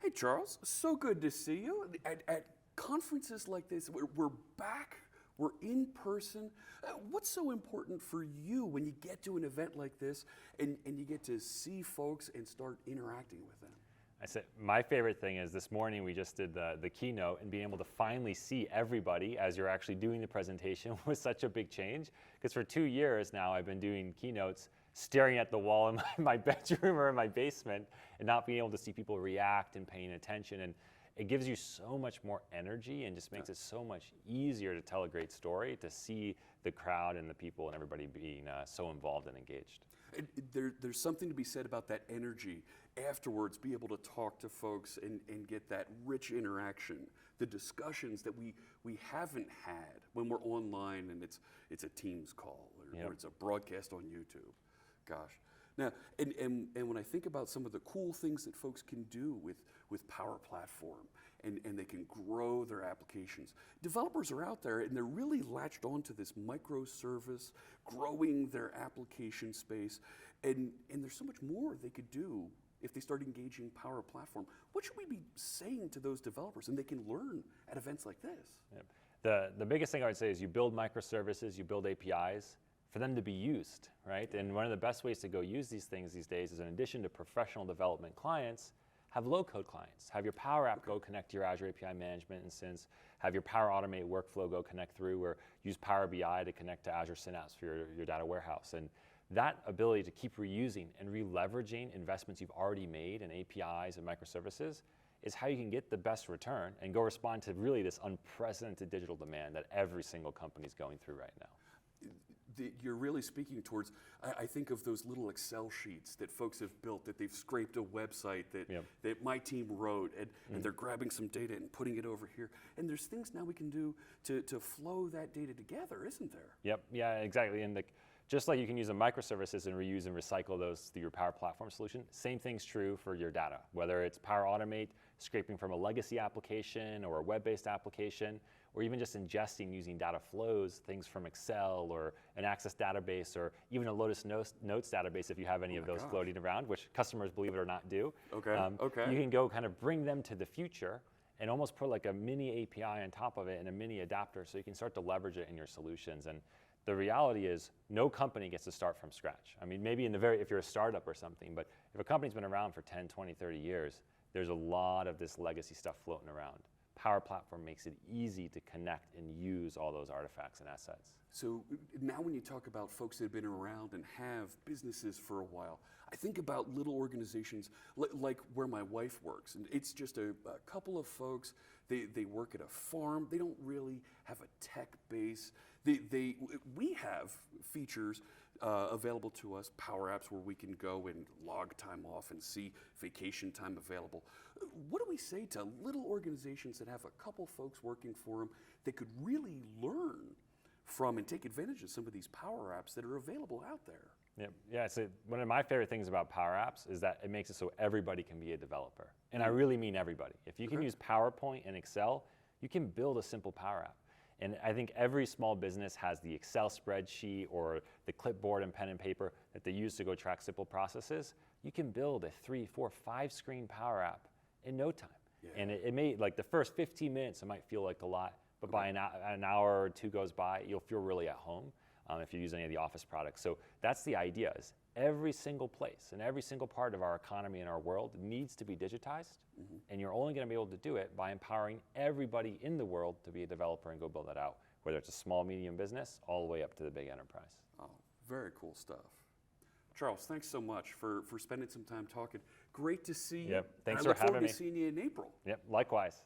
Hey, Charles, so good to see you. At conferences like this, we're back, we're in person. What's so important for you when you get to an event like this and you get to see folks and start interacting with them? I said, my favorite thing is this morning we just did the keynote, and being able to finally see everybody as you're actually doing the presentation was such a big change. Because for 2 years now I've been doing keynotes staring at the wall in my bedroom or in my basement and not being able to see people react and paying attention. And it gives you so much more energy and just makes it so much easier to tell a great story, to see the crowd and the people and everybody being so involved and engaged. There's something to be said about that energy afterwards, be able to talk to folks and get that rich interaction, the discussions that we haven't had when we're online and it's a Teams call or it's a broadcast on YouTube. Gosh. Now, and when I think about some of the cool things that folks can do with Power Platform and they can grow their applications, developers are out there and they're really latched onto this microservice, growing their application space, and there's so much more they could do if they start engaging Power Platform. What should we be saying to those developers and they can learn at events like this? Yep. The biggest thing I would say is you build microservices, you build APIs for them to be used, right? And one of the best ways to go use these things these days is, in addition to professional development clients, have low-code clients. Have your Power App go connect to your Azure API management instance. Have your Power Automate workflow go connect through, or use Power BI to connect to Azure Synapse for your data warehouse. And that ability to keep reusing and re-leveraging investments you've already made in APIs and microservices is how you can get the best return and go respond to really this unprecedented digital demand that every single company is going through right now. You're really speaking towards, I think of those little Excel sheets that folks have built, that they've scraped a website that my team wrote, and they're grabbing some data and putting it over here. And there's things now we can do to flow that data together, isn't there? Yep, yeah, exactly. And just like you can use a microservices and reuse and recycle those through your Power Platform solution, same thing's true for your data. Whether it's Power Automate, scraping from a legacy application or a web-based application, or even just ingesting using data flows, things from Excel or an Access database, or even a Lotus Notes database if you have any of those floating around, which customers, believe it or not, do. You can go kind of bring them to the future and almost put like a mini API on top of it and a mini adapter, so you can start to leverage it in your solutions. And the reality is, no company gets to start from scratch. I mean, maybe if you're a startup or something, but if a company's been around for 10, 20, 30 years, there's a lot of this legacy stuff floating around. Power Platform makes it easy to connect and use all those artifacts and assets. So now when you talk about folks that have been around and have businesses for a while, I think about little organizations like where my wife works. And it's just a couple of folks. They work at a farm. They don't really have a tech base. We have features available to us, Power Apps, where we can go and log time off and see vacation time available. What do we say to little organizations that have a couple folks working for them that could really learn from and take advantage of some of these Power Apps that are available out there? Yeah. So one of my favorite things about Power Apps is that it makes it so everybody can be a developer. And I really mean everybody. If you can use PowerPoint and Excel, you can build a simple Power App. And I think every small business has the Excel spreadsheet or the clipboard and pen and paper that they use to go track simple processes. You can build a 3, 4, 5 screen Power App in no time. And it may, like the first 15 minutes, it might feel like a lot, but by an hour or two goes by, you'll feel really at home if you use any of the Office products. So that's the idea, is every single place and every single part of our economy and our world needs to be digitized, and you're only going to be able to do it by empowering everybody in the world to be a developer and go build that out, whether it's a small, medium business, all the way up to the big enterprise. Oh, very cool stuff. Charles, thanks so much for spending some time talking. Great to see you. Yep, thanks for for having me. I look forward to seeing you in April. Yep, likewise.